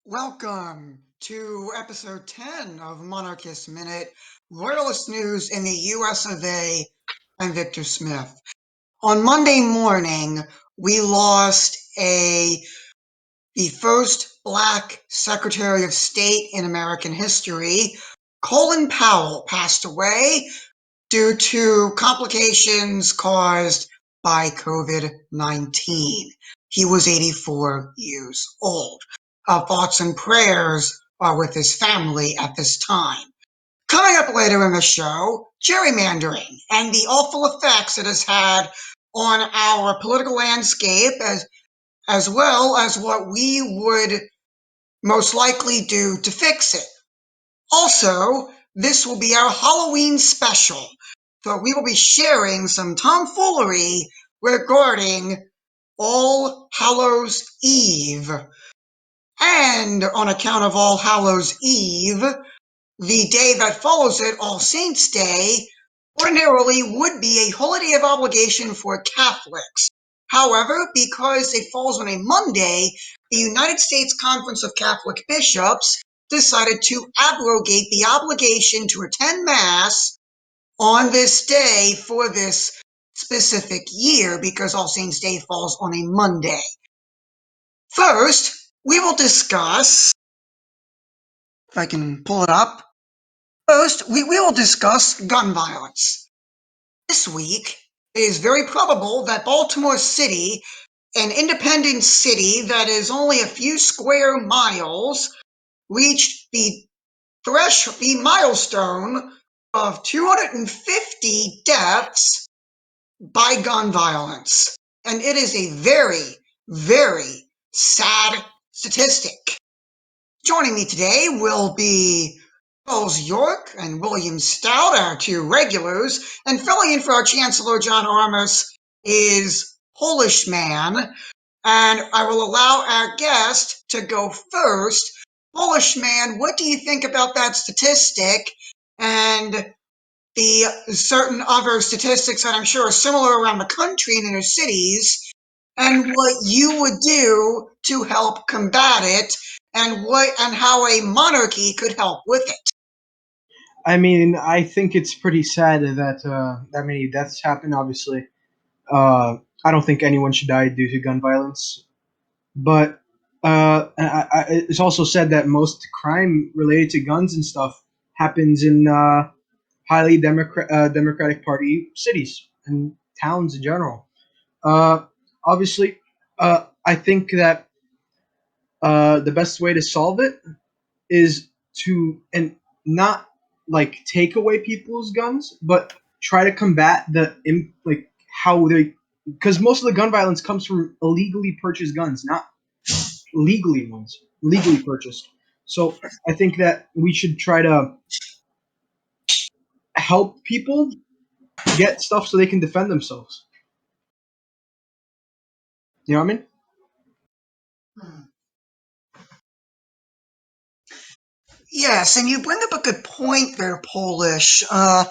Welcome to episode 10 of Monarchist Minute, Royalist News in the US of A. I'm Victor Smith. On Monday morning, we lost the first Black Secretary of State in American history. Colin Powell passed away due to complications caused by COVID-19. He was 84 years old. Our thoughts and prayers are with his family at this time. Coming up later in the show, gerrymandering and the awful effects it has had on our political landscape, as well as what we would most likely do to fix it. Also, this will be our Halloween special, so we will be sharing some tomfoolery regarding All Hallows Eve. And on account of All Hallows Eve, the day that follows it, All Saints' Day, ordinarily would be a holiday of obligation for Catholics. However, because it falls on a Monday, the United States Conference of Catholic Bishops decided to abrogate the obligation to attend Mass on this day for this specific year because All Saints' Day falls on a Monday. First, we will discuss, if I can pull it up. First, we will discuss gun violence. This week, it is very probable that Baltimore City, an independent city that is only a few square miles, reached the milestone of 250 deaths by gun violence. And it is a very, very sad statistic. Joining me today will be Charles York and William Stout, our two regulars, and filling in for our Chancellor John Armas is Polish Man. And I will allow our guest to go first. Polish Man, what do you think about that statistic and the certain other statistics that I'm sure are similar around the country and inner cities, and what you would do to help combat it, and how a monarchy could help with it? I mean, I think it's pretty sad that that many deaths happen. Obviously, I don't think anyone should die due to gun violence. But it's also said that most crime related to guns and stuff happens in highly Democratic Party cities and towns in general. Uh, Obviously, I think that the best way to solve it is to and not like take away people's guns, but try to combat like how they, because most of the gun violence comes from illegally purchased guns, not legally purchased. So I think that we should try to help people get stuff so they can defend themselves. You know what I mean? Yes, and you bring up a good point there, Polish. No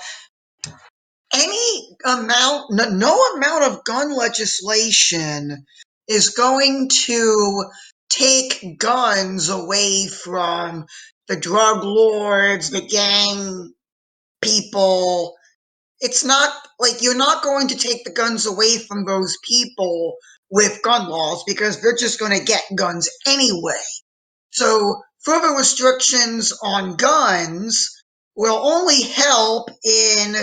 amount of gun legislation is going to take guns away from the drug lords, the gang people. It's not like you're not going to take the guns away from those people with gun laws because they're just going to get guns anyway. So further restrictions on guns will only help in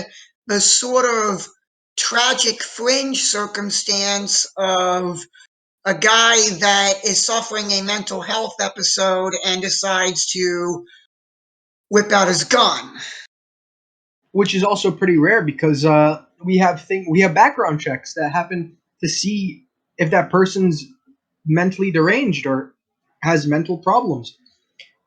the sort of tragic fringe circumstance of a guy that is suffering a mental health episode and decides to whip out his gun. Which is also pretty rare because we have background checks that happen to see if that person's mentally deranged or has mental problems.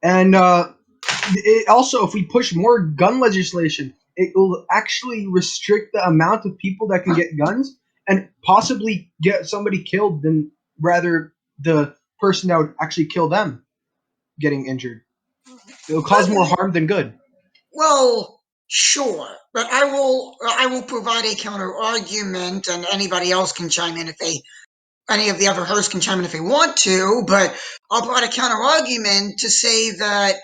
And also, if we push more gun legislation, it will actually restrict the amount of people that can get guns and possibly get somebody killed than rather the person that would actually kill them getting injured. It will cause more harm than good. Well, sure, but I will provide a counter argument, and anybody else can chime in if they any of the other hosts can chime in if they want to, but I'll provide a counter argument to say that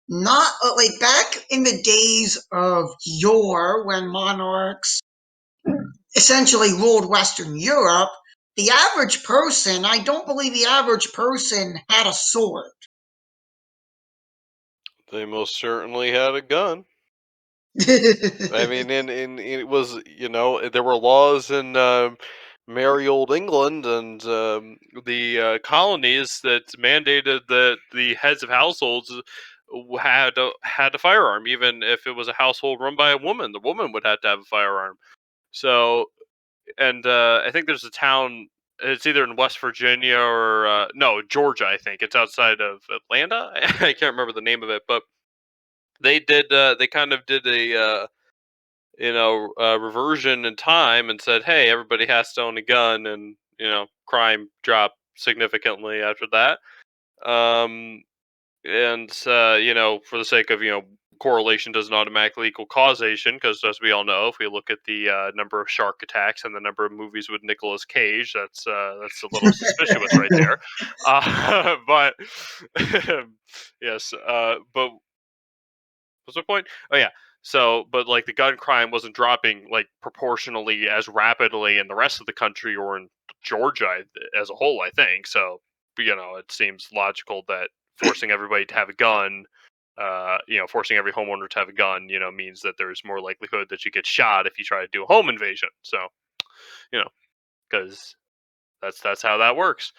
not like back in the days of yore when monarchs essentially ruled Western Europe, the average person, I don't believe the average person had a sword. They most certainly had a gun. I mean, it was, there were laws in merry old England and the colonies that mandated that the heads of households had a firearm, even if it was a household run by a woman. The woman would have to have a firearm. So, and I think there's a town. It's either in West Virginia or no, Georgia. I think it's outside of Atlanta. I can't remember the name of it, but they did. They kind of did a reversion in time and said, hey, everybody has to own a gun, and crime dropped significantly after that. And for the sake of correlation doesn't automatically equal causation, because as we all know, if we look at the number of shark attacks and the number of movies with Nicolas Cage, that's a little suspicious right there. But yes, but what's the point? Oh yeah. So, but like the gun crime wasn't dropping like proportionally as rapidly in the rest of the country or in Georgia as a whole, I think. So, it seems logical that forcing everybody to have a gun, forcing every homeowner to have a gun, means that there's more likelihood that you get shot if you try to do a home invasion. So, because that's how that works.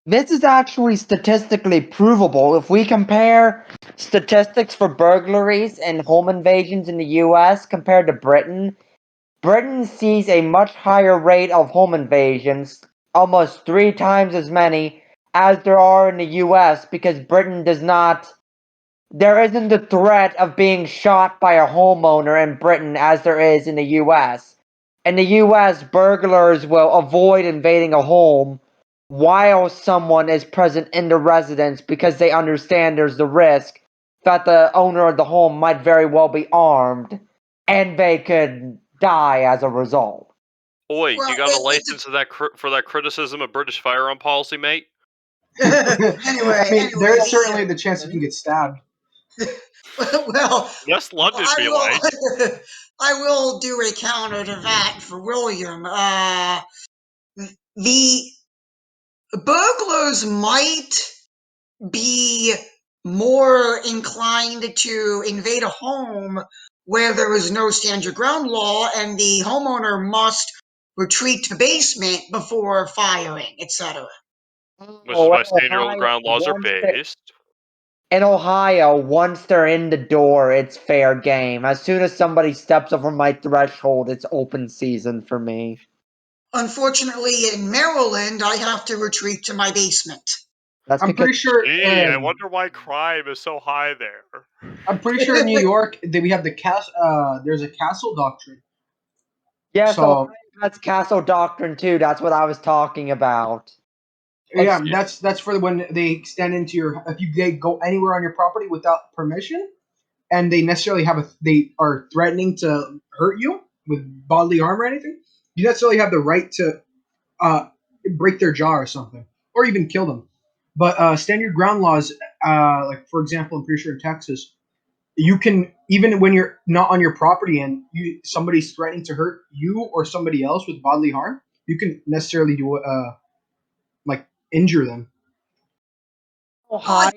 This is actually statistically provable. If we compare statistics for burglaries and home invasions in the US compared to Britain, Britain sees a much higher rate of home invasions, almost 3 times as many as there are in the US, because Britain does not. There isn't the threat of being shot by a homeowner in Britain as there is in the US. In the US, burglars will avoid invading a home while someone is present in the residence because they understand there's the risk that the owner of the home might very well be armed and they could die as a result. Oi, Well, you got a license for that criticism of British firearm policy, mate? I anyway, mean, there is the certainly the chance you can get stabbed. well, West London I be like. will. I will do a counter to that for William. The burglars might be more inclined to invade a home where there is no stand your ground law and the homeowner must retreat to the basement before firing, etc. Which is Oh, why stand your ground laws are based. in Ohio, once they're in the door, it's fair game. As soon as somebody steps over my threshold, it's open season for me. Unfortunately, in Maryland, I have to retreat to my basement. That's I'm because pretty sure. Gee, I wonder why crime is so high there. I'm pretty sure in New York that we have the there's a castle doctrine. yes, Ohio So has castle doctrine too. That's what I was talking about. Like, yeah, that's for when they extend into your. If they go anywhere on your property without permission, and they necessarily they are threatening to hurt you with bodily harm or anything, you necessarily have the right to uh, break their jaw or something, or even kill them. But stand your ground laws, like for example, I'm pretty sure in Texas, you can, even when you're not on your property and somebody's threatening to hurt you or somebody else with bodily harm, you can necessarily do like injure them. Oh, Ohio,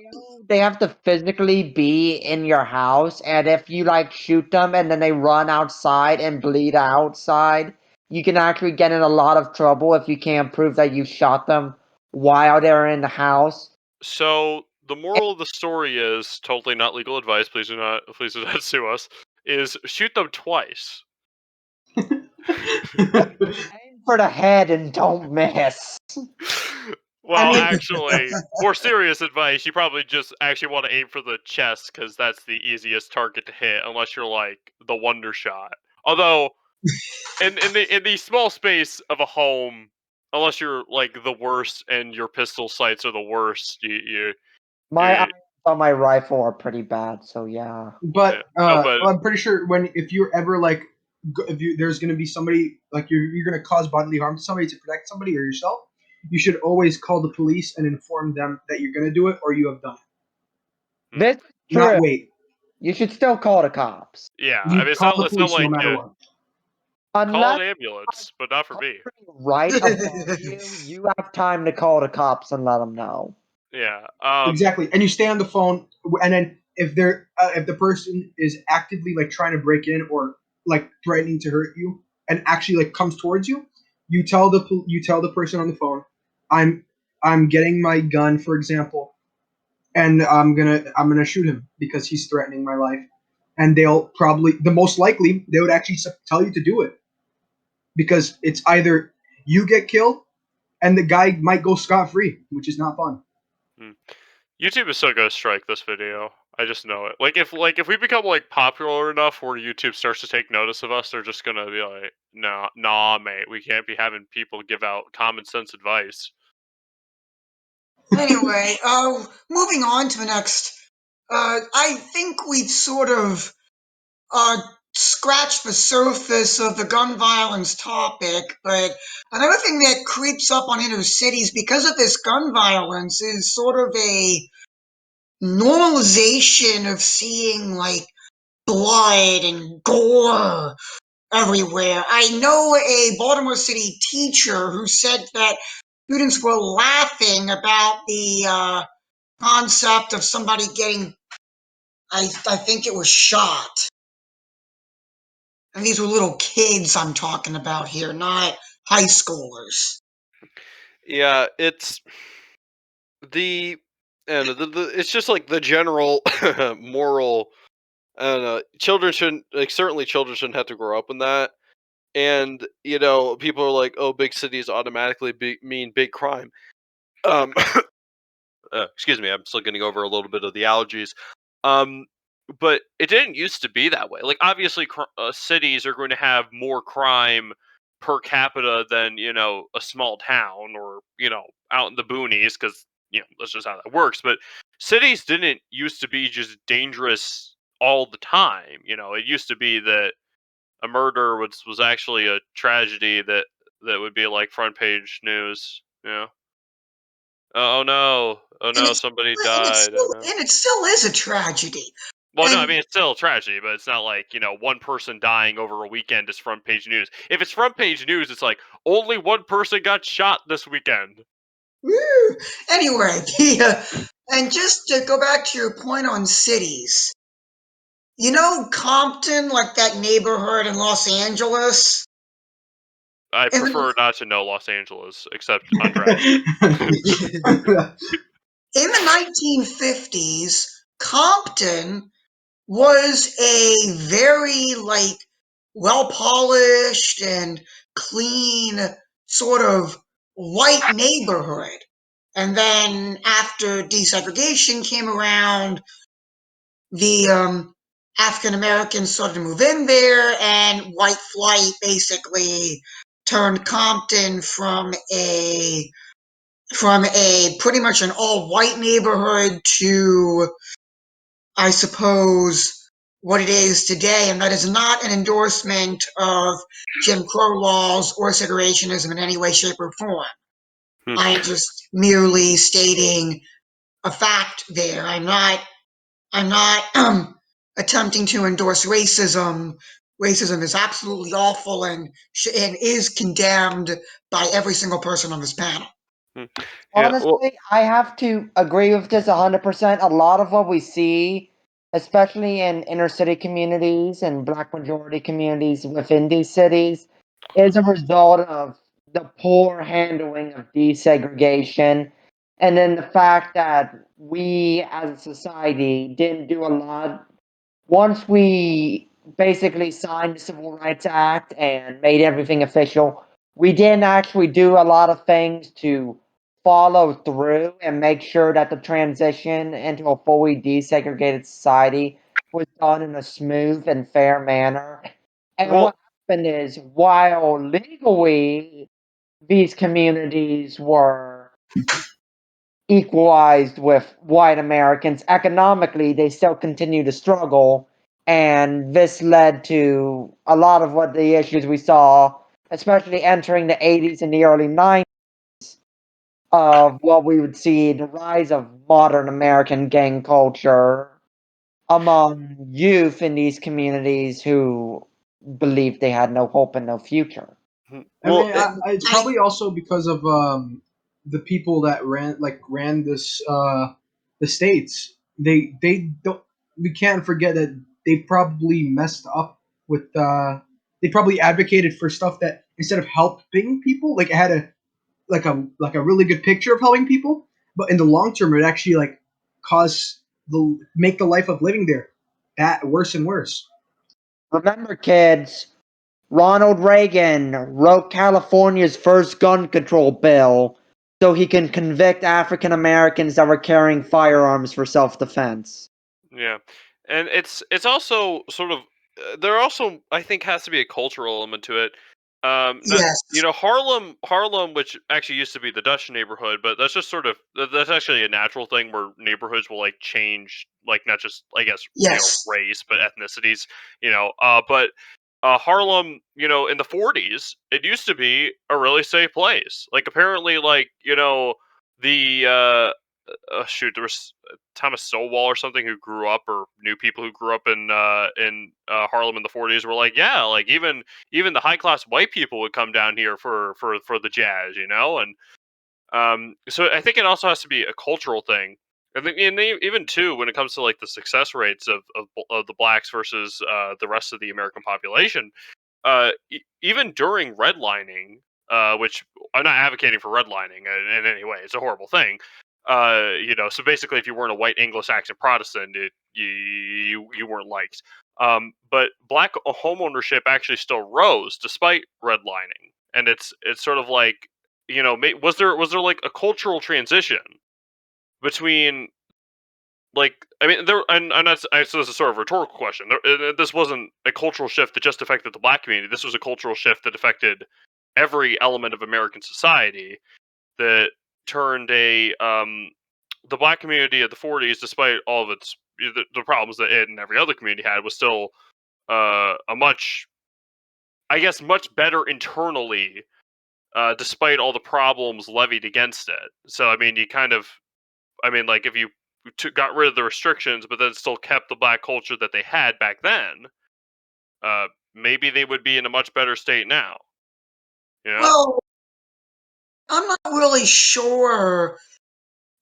they have to physically be in your house, and if you like shoot them and then they run outside and bleed outside, you can actually get in a lot of trouble if you can't prove that you shot them while they're in the house. So the moral of the story is totally not legal advice. Please do not sue us. Is shoot them twice. Aim for the head and don't miss. Well, mean, actually, more serious advice. You probably just actually want to aim for the chest, because that's the easiest target to hit, unless you're like the wonder shot. Although, in the small space of a home, unless you're like the worst and your pistol sights are the worst, My you eyes on my rifle are pretty bad, so yeah. but no, but I'm pretty sure if you're ever like, there's going to be somebody like you're going to cause bodily harm to somebody to protect somebody or yourself. you should always call the police and inform them that you're going to do it or you have done it. This is Not true. wait. You should still call the cops. Yeah, I You mean, call the it's not police no like matter what. call Unless an ambulance, but not for me. right above you, you have time to call the cops and let them know. Yeah. Exactly. And you stay on the phone, and then if the person is actively like trying to break in or like threatening to hurt you and actually like comes towards you, you tell the person on the phone, I'm getting my gun, for example, and I'm gonna shoot him because he's threatening my life. And they'll probably, the most likely, they would actually tell you to do it because it's either you get killed and the guy might go scot free, which is not fun. YouTube is still gonna strike this video. I just know it. Like if we become like popular enough where YouTube starts to take notice of us, they're just gonna be like, nah, mate, we can't be having people give out common sense advice. Anyway, moving on to the next. I think we've sort of scratched the surface of the gun violence topic, but another thing that creeps up on inner cities because of this gun violence is sort of a normalization of seeing like blood and gore everywhere. I know a Baltimore City teacher who said that students were laughing about the concept of somebody getting, I think it was shot. And these were little kids I'm talking about here, not high schoolers. Yeah, it's the and it's just like the general moral. I don't know. Children shouldn't, like, certainly children shouldn't have to grow up in that. And people are like, "Oh, big cities automatically mean big crime." Um, excuse me, I'm still getting over a little bit of the allergies. Um, but it didn't used to be that way. Like, obviously, cities are going to have more crime per capita than a small town or out in the boonies, because that's just how that works. But cities didn't used to be just dangerous all the time. It used to be that a murder was actually a tragedy that would be like front page news. Oh And no, somebody and died. Oh no. it still is a tragedy. Well, no, I And mean it's still a tragedy, but it's not like one person dying over a weekend is front page news. If it's front page news, it's like only one person got shot this weekend. woo, anyway, and just to go back to your point on cities, Compton, like that neighborhood in Los Angeles. I In prefer the, not to know Los Angeles except on Dragon. in the 1950s, Compton was a very like well polished and clean sort of white neighborhood. And then after desegregation came around, the African Americans started to move in there, and white flight basically turned Compton from a pretty much an all white neighborhood to, I suppose, what it is today. And that is not an endorsement of Jim Crow laws or segregationism in any way, shape, or form. Hmm. I am just merely stating a fact there. I'm not attempting to endorse racism. Racism is absolutely awful and is condemned by every single person on this panel. Yeah, well, Honestly, I have to agree with this 100%. A lot of what we see, especially in inner city communities and black majority communities within these cities, is a result of the poor handling of desegregation. And then the fact that we as a society didn't do a lot. Once we basically signed the Civil Rights Act and made everything official, we didn't actually do a lot of things to follow through and make sure that the transition into a fully desegregated society was done in a smooth and fair manner. And well, what happened is, while legally these communities were equalized with white Americans, economically they still continue to struggle. And this led to a lot of what the issues we saw, especially entering the 80s and the early 90s. of what we would see the rise of modern American gang culture among youth in these communities who believed they had no hope and no future. I Well, mean, it, it's I probably also because of the people that ran this the states. They don't. We can't forget that they probably messed up with. They probably advocated for stuff that instead of helping people, like it had a really good picture of helping people, but in the long term, it actually like cause make the life of living there that worse and worse. Remember, kids, Ronald Reagan wrote California's first gun control bill so he can convict African Americans that were carrying firearms for self defense. yeah, and it's also sort of there also I think has to be a cultural element to it. Not, you yes, know, Harlem, which actually used to be the Dutch neighborhood, but that's just sort of that's actually a natural thing where neighborhoods will like change, like not just I guess yes, race but ethnicities. But Harlem, in the '40s, it used to be a really safe place. Like apparently, like the shoot, there was Thomas Sowell or something who grew up or knew people who grew up in Harlem in the '40s were like, yeah, like even the high class white people would come down here for the jazz, and so I think it also has to be a cultural thing. I think, and even too, when it comes to like the success rates of the blacks versus the rest of the American population, even during redlining, which I'm not advocating for redlining in any way. It's a horrible thing. So basically, if you weren't a white Anglo-Saxon Protestant, you weren't liked. But black home ownership actually still rose despite redlining, and it's sort of like was there like a cultural transition between like I mean there and that's so this is sort of a rhetorical question. This wasn't a cultural shift that just affected the black community. This was a cultural shift that affected every element of American society that turned the black community of the '40s, despite all of its the problems that it and every other community had, was still a much I guess much better internally, despite all the problems levied against it. So I mean, like if you got rid of the restrictions, but then still kept the black culture that they had back then, maybe they would be in a much better state now. You know? well, I'm not really sure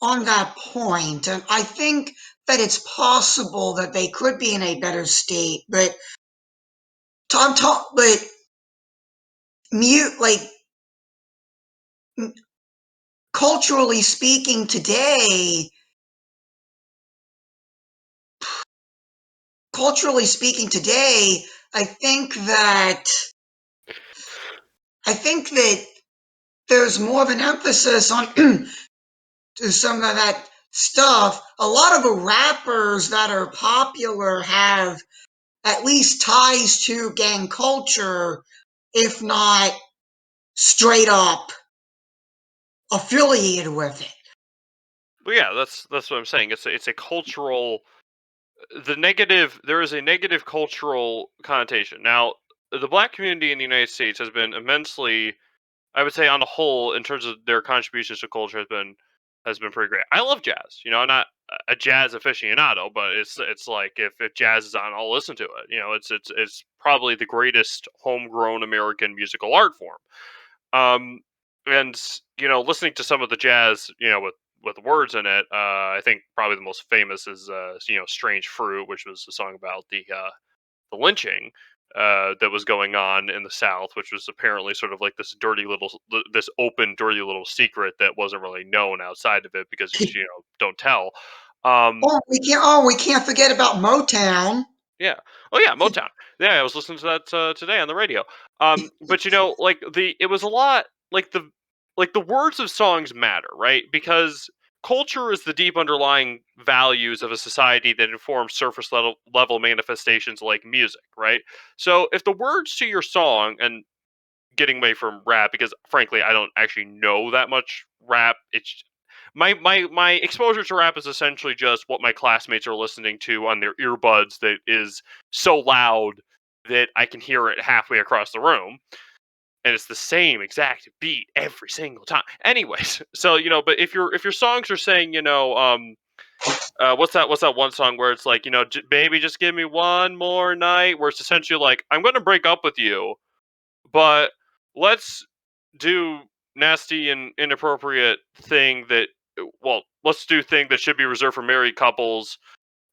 on that point, and I think that it's possible that they could be in a better state, but but mute like culturally speaking today, culturally speaking today, I think that I think that there's more of an emphasis on to some of that stuff. A lot of the rappers that are popular have at least ties to gang culture, if not straight up affiliated with it. But yeah, that's what I'm saying. It's a cultural the negative there is a negative cultural connotation. Now, the black community in the United States has been immensely, I would say, on the whole, in terms of their contributions to culture, has been pretty great. I love jazz. I'm not a jazz aficionado, but it's like if jazz is on, I'll listen to it. It's probably the greatest homegrown American musical art form. Um, and listening to some of the jazz, with words in it, I think probably the most famous is "Strange Fruit," which was a song about the lynching that was going on in the South, which was apparently sort of like this open, dirty little secret that wasn't really known outside of it because it's don't tell. Um, We can't forget about Motown. yeah. Oh yeah, Motown. Yeah, I was listening to that today on the radio. But like it was a lot like the words of songs matter, right? Because culture is the deep underlying values of a society that informs surface level manifestations like music, right? So if the words to your song, and getting away from rap because frankly I don't actually know that much rap. It's my exposure to rap is essentially just what my classmates are listening to on their earbuds that is so loud that I can hear it halfway across the room. and it's the same exact beat every single time. Anyways, so but if your songs are saying, what's that one song where it's like, baby, just give me one more night, where it's essentially like, I'm going to break up with you, but let's do nasty and inappropriate thing that, well, let's do thing that should be reserved for married couples,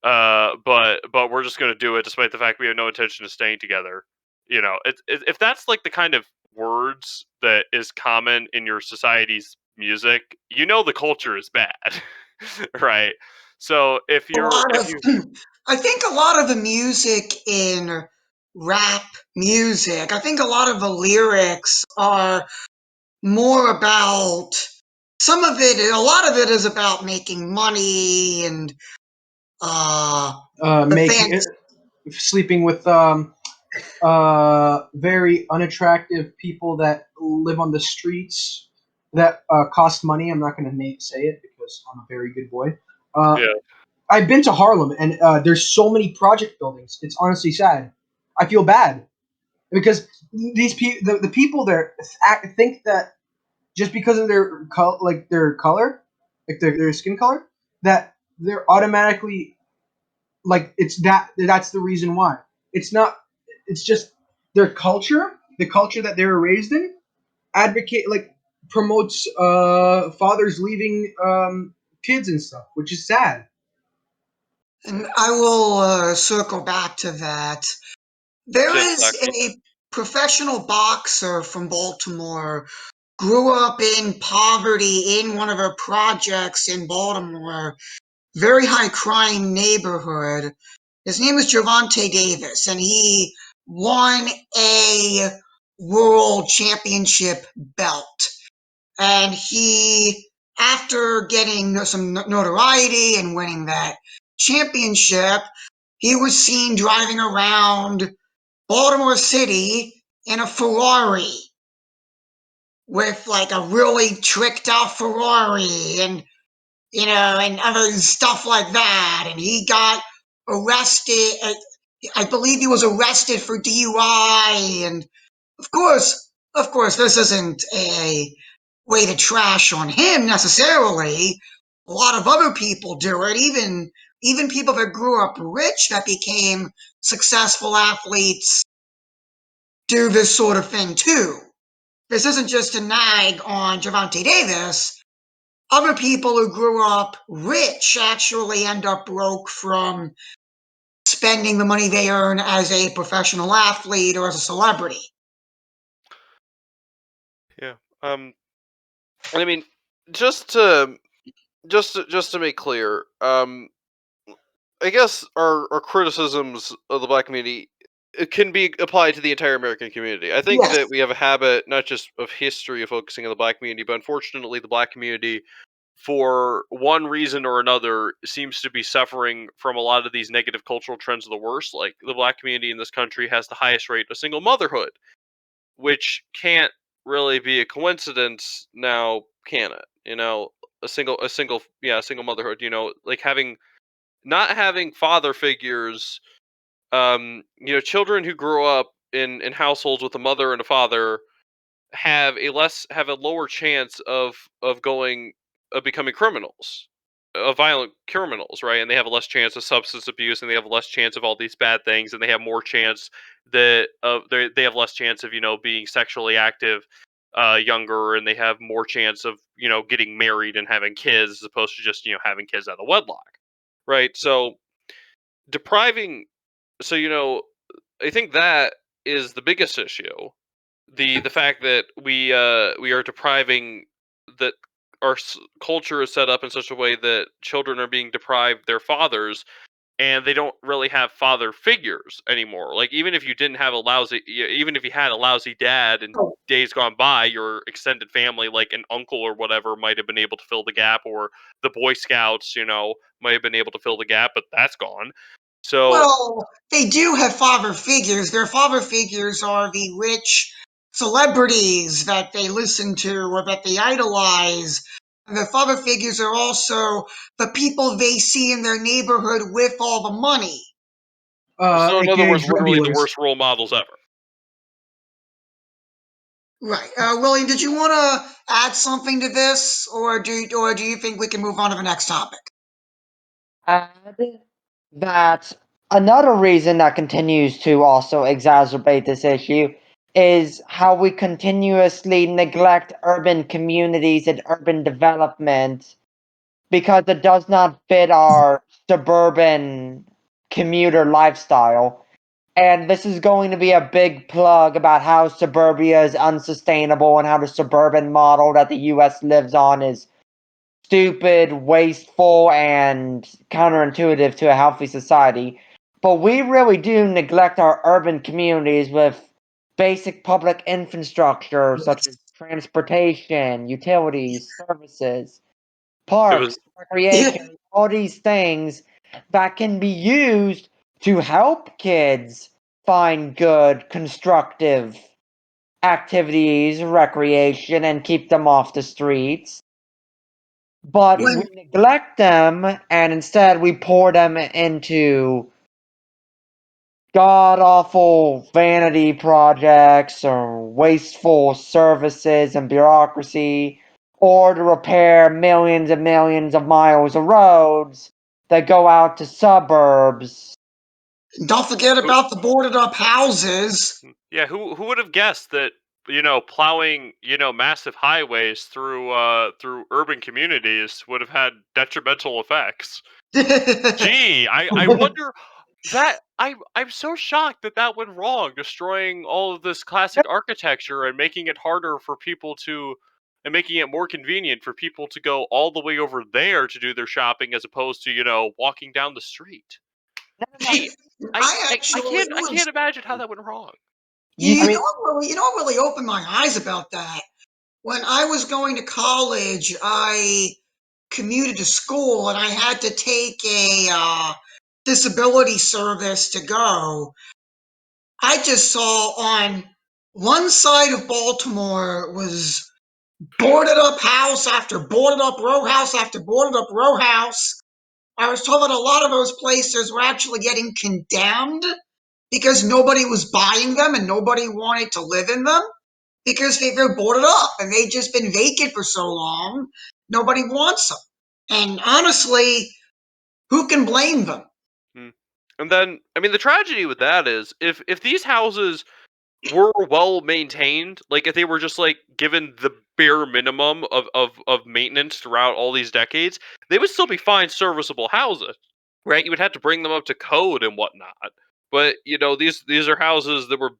but we're just going to do it despite the fact we have no intention of staying together. If that's like the kind of words that is common in your society's music, the culture is bad. Right? So if A you're lot if of, you I think a lot of the music in rap music, I think a lot of the lyrics are more about, a lot of it is about making money and the Making fans. sleeping with very unattractive people that live on the streets that cost money. I'm not going to say it because I'm a very good boy. Uh, yeah. I've been to Harlem, and there's so many project buildings. It's honestly sad. I feel bad because the people there think that just because of their their color, like their skin color, that they're automatically like that's the reason why. It's not. It's just their culture, the culture that they were raised in, advocate like promotes fathers leaving kids and stuff, which is sad. And I will circle back to that. There is Exactly. a professional boxer from Baltimore, grew up in poverty in one of her projects in Baltimore, very high crime neighborhood. His name is Gervonta Davis, and he won a world championship belt. And after getting some notoriety and winning that championship, he was seen driving around Baltimore City in a Ferrari with like a really tricked out Ferrari and and other stuff like that. And he got arrested. I believe he was arrested for DUI. And of course, this isn't a way to trash on him necessarily. A lot of other people do it. Even people that grew up rich that became successful athletes do this sort of thing too. This isn't just a nag on Gervonta Davis. Other people who grew up rich actually end up broke from spending the money they earn as a professional athlete or as a celebrity. Yeah. I mean, just to just to make clear, I guess our criticisms of the black community, it can be applied to the entire American community. I think Yes. that we have a habit, not just of history, of focusing on the black community, but unfortunately, the black community, for one reason or another, seems to be suffering from a lot of these negative cultural trends of the worst. Like, the black community in this country has the highest rate of single motherhood, which can't really be a coincidence now, can it? A single motherhood, like not having father figures, children who grow up in households with a mother and a father have a lower chance of becoming criminals, of violent criminals, right? And they have a less chance of substance abuse, and they have less chance of all these bad things, and they have more chance they have less chance of being sexually active younger, and they have more chance of getting married and having kids as opposed to just having kids out of wedlock, right? So depriving so I think that is the biggest issue. The fact that we are depriving that culture is set up in such a way that children are being deprived their fathers, and they don't really have father figures anymore. Like, even if you had a lousy dad in days gone by, your extended family, like an uncle or whatever, might have been able to fill the gap, or the Boy Scouts, might have been able to fill the gap, but that's gone. So Well, they do have father figures. Their father figures are the rich celebrities that they listen to or that they idolize. And their father figures are also the people they see in their neighborhood with all the money. in other AKA words, drug literally the dealers. worst role models ever. Right. William, did you want to add something to this, or do you think we can move on to the next topic? Add that another reason that continues to also exacerbate this issue is how we continuously neglect urban communities and urban development because it does not fit our suburban commuter lifestyle. And this is going to be a big plug about how suburbia is unsustainable and how the suburban model that the US lives on is stupid, wasteful, and counterintuitive to a healthy society. But we really do neglect our urban communities with basic public infrastructure such as transportation, utilities, services, It was parks, Yeah. recreation, all these things that can be used to help kids find good, constructive activities, recreation, and keep them off the streets. But we When neglect them, and instead we pour them into god awful vanity projects or wasteful services and bureaucracy, or to repair millions and millions of miles of roads that go out to suburbs. don't forget about the boarded up houses. yeah. Who would have guessed that plowing massive highways through urban communities would have had detrimental effects? Gee, I wonder that I'm so shocked that that went wrong, destroying all of this classic architecture and making it harder for people to, and making it more convenient for people to go all the way over there to do their shopping as opposed to walking down the street. No, no, no. Gee, I actually I was. can't imagine how that went wrong. I mean, You know what really opened my eyes about that? When I was going to college, I commuted to school and I had to take a disability service to go. I just saw on one side of Baltimore was boarded up house after boarded up row house after boarded up row house. I was told that a lot of those places were actually getting condemned because nobody was buying them and nobody wanted to live in them because they're boarded up and they've just been vacant for so long. Nobody wants them. And honestly, who can blame them? Hmm. And then, I mean, the tragedy with that is if these houses were well maintained, like if they were just like given the bare minimum of maintenance throughout all these decades, they would still be fine, serviceable houses, right? You would have to bring them up to code and whatnot. But these are houses that were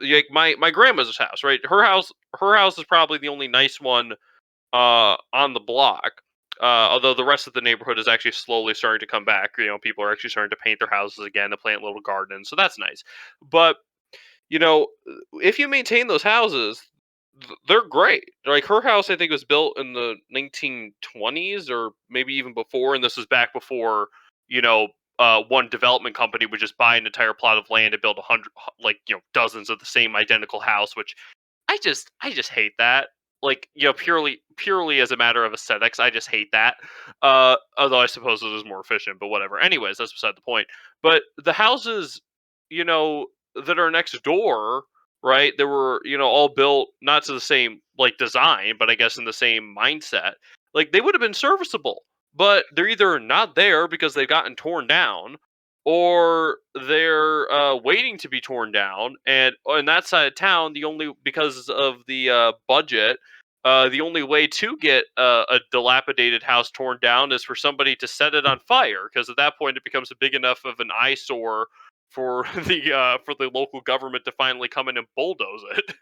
like my grandma's house, right? Her house is probably the only nice one on the block. Although the rest of the neighborhood is actually slowly starting to come back. People are actually starting to paint their houses again, to plant little gardens, so that's nice. But you know, if you maintain those houses, they're great. Like her house, I think was built in the 1920s or maybe even before, and this was back before you know one development company would just buy an entire plot of land and build 100, like dozens of the same identical house, which I just hate that. Like, purely as a matter of aesthetics, I just hate that. Although I suppose it is more efficient, but whatever. Anyways, that's beside the point. But the houses, you know, that are next door, right? They were, all built not to the same like design, but I guess in the same mindset. Like they would have been serviceable, but they're either not there because they've gotten torn down, or they're waiting to be torn down. And on that side of town, the only because of the budget, the only way to get a dilapidated house torn down is for somebody to set it on fire, because at that point it becomes a big enough of an eyesore for the local government to finally come in and bulldoze it.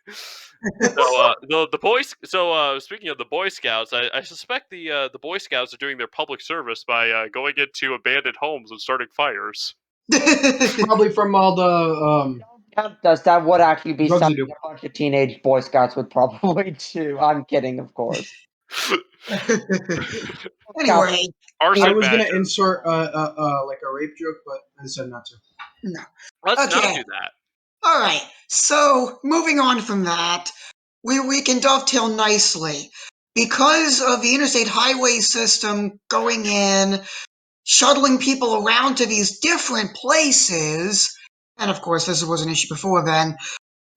So the boys. So speaking of the Boy Scouts, I suspect the Boy Scouts are doing their public service by going into abandoned homes and starting fires. Probably from all the count us, that would actually be drugs they something do. a bunch of teenage Boy Scouts would probably do. I'm kidding, of course. Scouts, Anyway, I Arson was gonna badger. insert like a rape joke, but I decided not to. no. Let's not Okay. do that. All right. So moving on from that, we can dovetail nicely. Because of the interstate highway system going in, shuttling people around to these different places, and of course, this was an issue before then,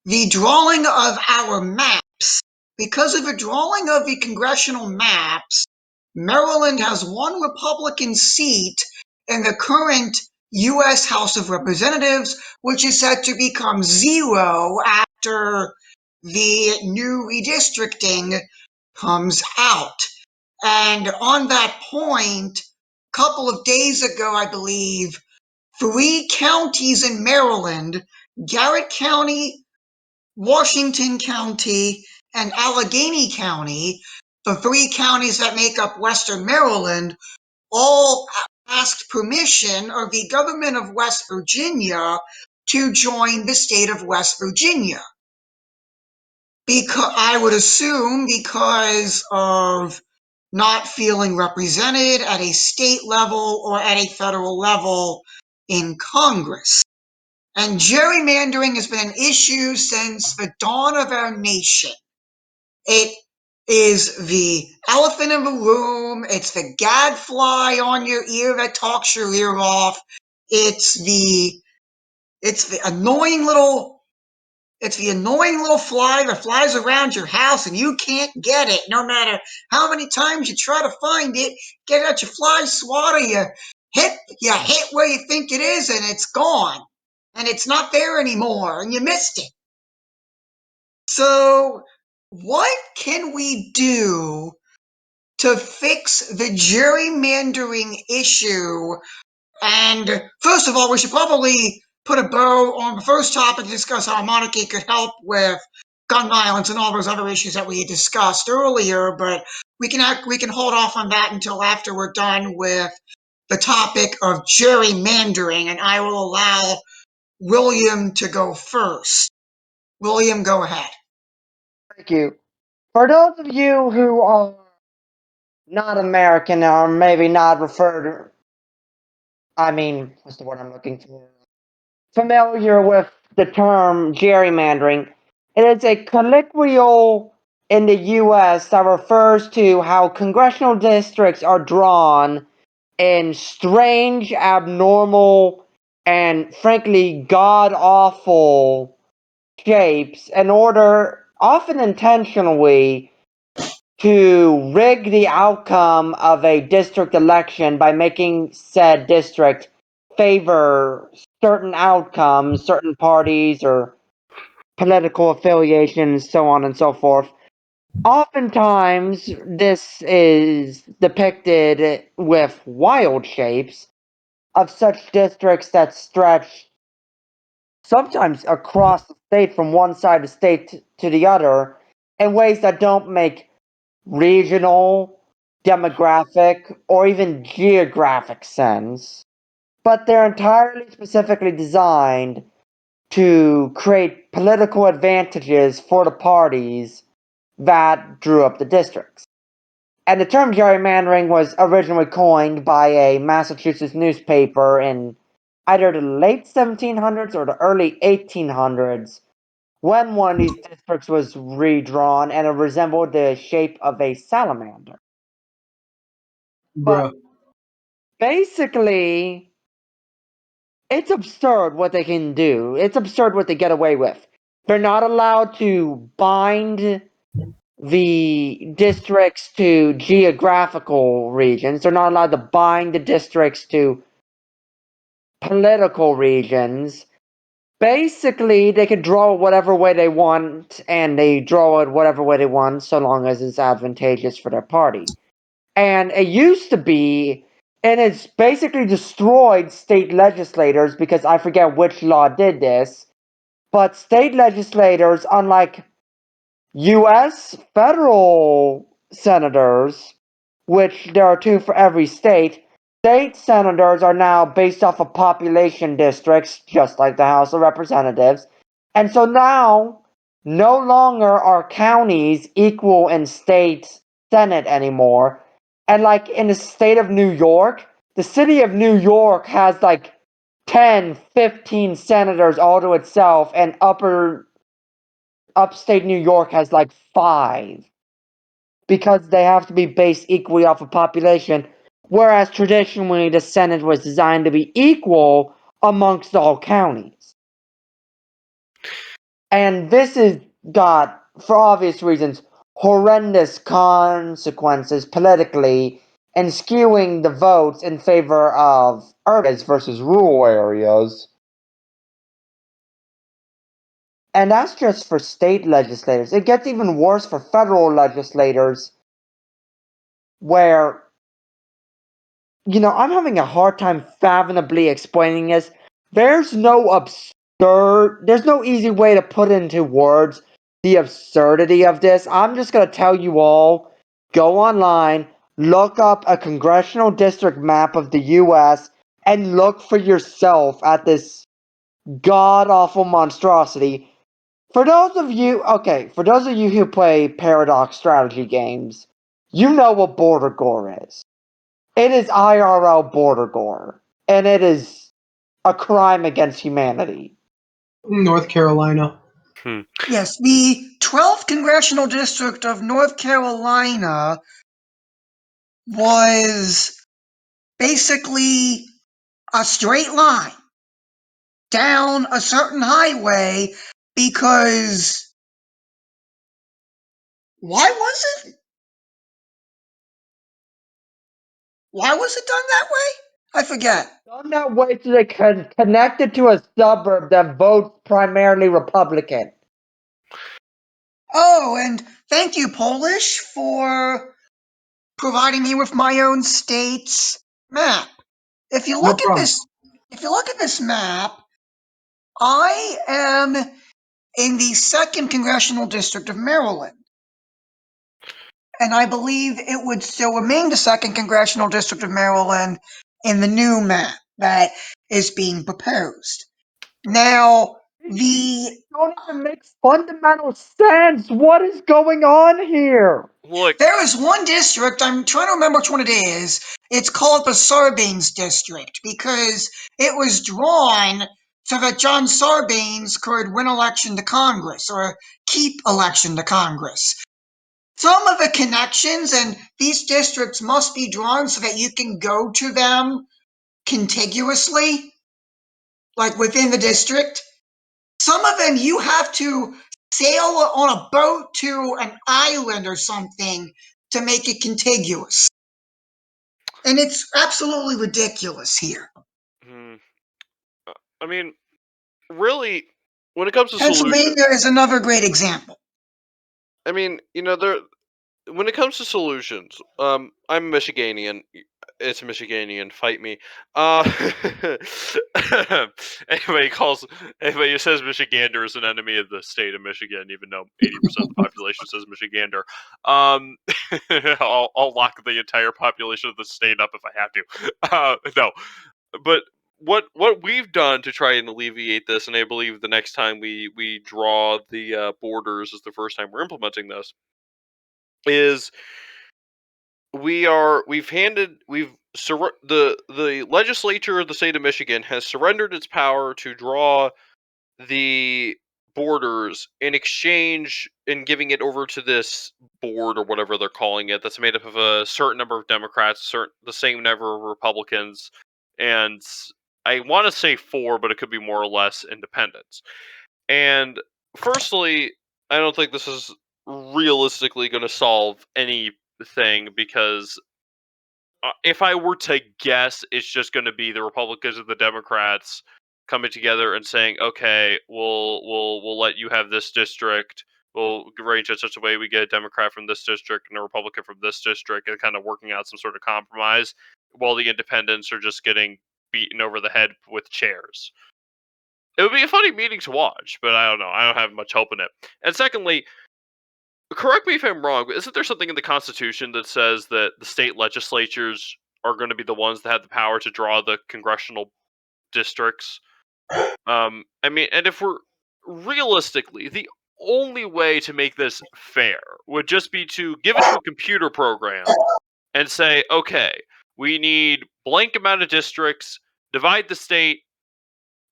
the drawing of our maps. Because of the drawing of the congressional maps, Maryland has one Republican seat in the current U.S. House of Representatives, which is set to become 0 after the new redistricting comes out. And on that point, a couple of days ago, I believe, 3 counties in Maryland, Garrett County, Washington County, and Allegheny County, the 3 counties that make up Western Maryland, all asked permission of the government of West Virginia to join the state of West Virginia. Because I would assume because of not feeling represented at a state level or at a federal level in Congress. And gerrymandering has been an issue since the dawn of our nation. It is the elephant in the room. It's the gadfly on your ear that talks your ear off. It's the annoying little fly that flies around your house and you can't get it. No matter how many times you try to find it, get out your fly swatter, you hit where you think it is and it's gone. And it's not there anymore and you missed it. So what can we do to fix the gerrymandering issue? And first of all, we should probably put a bow on the first topic to discuss how monarchy could help with gun violence and all those other issues that we discussed earlier, but we can hold off on that until after we're done with the topic of gerrymandering, and I will allow William to go first. William, go ahead. Thank you. For those of you who are not American or maybe not referred, what's the word I'm looking for? Familiar with the term gerrymandering, it is a colloquial in the U.S. that refers to how congressional districts are drawn in strange, abnormal, and frankly god-awful shapes in order, often intentionally, to rig the outcome of a district election by making said district favor certain outcomes, certain parties, or political affiliations, so on and so forth. Oftentimes, this is depicted with wild shapes of such districts that stretch sometimes across the state from one side of the state to the other in ways that don't make regional, demographic, or even geographic sense, but they're entirely specifically designed to create political advantages for the parties that drew up the districts. And the term gerrymandering was originally coined by a Massachusetts newspaper in either the late 1700s or the early 1800s, when one of these districts was redrawn and it resembled the shape of a salamander. But Bruh. basically, it's absurd what they can do. It's absurd what they get away with. They're not allowed to bind the districts to geographical regions. They're not allowed to bind the districts to political regions. Basically, they can draw it whatever way they want, and they draw it whatever way they want, so long as it's advantageous for their party. And it used to be, and it's basically destroyed state legislators, because I forget which law did this, but state legislators, unlike U.S. federal senators, which there are 2 for every state, state senators are now based off of population districts, just like the House of Representatives. And so now, no longer are counties equal in state senate anymore. And like in the state of New York, the city of New York has like 10, 15 senators all to itself, and upstate New York has like 5, because they have to be based equally off of population, whereas traditionally the Senate was designed to be equal amongst all counties. And this has got, for obvious reasons, horrendous consequences politically and skewing the votes in favor of urban areas versus rural areas. And that's just for state legislators. It gets even worse for federal legislators, where, I'm having a hard time fathomably explaining this. There's no easy way to put into words the absurdity of this. I'm just going to tell you all, go online, look up a congressional district map of the US, and look for yourself at this god-awful monstrosity. For those of you who play Paradox strategy games, you know what border gore is. It is IRL border gore, and it is a crime against humanity. North Carolina. Yes, the 12th Congressional District of North Carolina was basically a straight line down a certain highway because why was it? Why was it done that way? I forget. Done that way so they can connect it to a suburb that votes primarily Republican. Oh, and thank you, Polish, for providing me with my own state's map. If you No look at problem. this map, I am in the 2nd Congressional District of Maryland. And I believe it would still remain the 2nd Congressional District of Maryland in the new map that is being proposed. Now, the Don't even make fundamental sense. What is going on here? Look, there is one district, I'm trying to remember which one it is. It's called the Sarbanes District because it was drawn so that John Sarbanes could win election to Congress or keep election to Congress. Some of the connections and these districts must be drawn so that you can go to them contiguously, like within the district. Some of them you have to sail on a boat to an island or something to make it contiguous. And it's absolutely ridiculous here. hmm, I mean, really, when it comes to solutions, Pennsylvania is another great example. I mean, when it comes to solutions, I'm Michiganian. It's a Michiganian. Fight me. Anyway, anybody who says Michigander is an enemy of the state of Michigan, even though 80% of the population says Michigander. Um, I'll lock the entire population of the state up if I have to. No, but what we've done to try and alleviate this, and I believe the next time we draw the borders is the first time we're implementing this, is the legislature of the state of Michigan has surrendered its power to draw the borders in exchange in giving it over to this board or whatever they're calling it, that's made up of a certain number of Democrats, the same number of Republicans, and I want to say 4, but it could be more or less independents. And firstly, I don't think this is realistically going to solve anything because if I were to guess, it's just going to be the Republicans and the Democrats coming together and saying, "Okay, we'll let you have this district. We'll arrange it such a way we get a Democrat from this district and a Republican from this district, and kind of working out some sort of compromise, while the independents are just getting beaten over the head with chairs." It would be a funny meeting to watch, but I don't know. I don't have much hope in it. And secondly, correct me if I'm wrong, but isn't there something in the Constitution that says that the state legislatures are going to be the ones that have the power to draw the congressional districts? I mean, and if we're realistically, the only way to make this fair would just be to give it to a computer program and say, okay, we need blank amount of districts, divide the state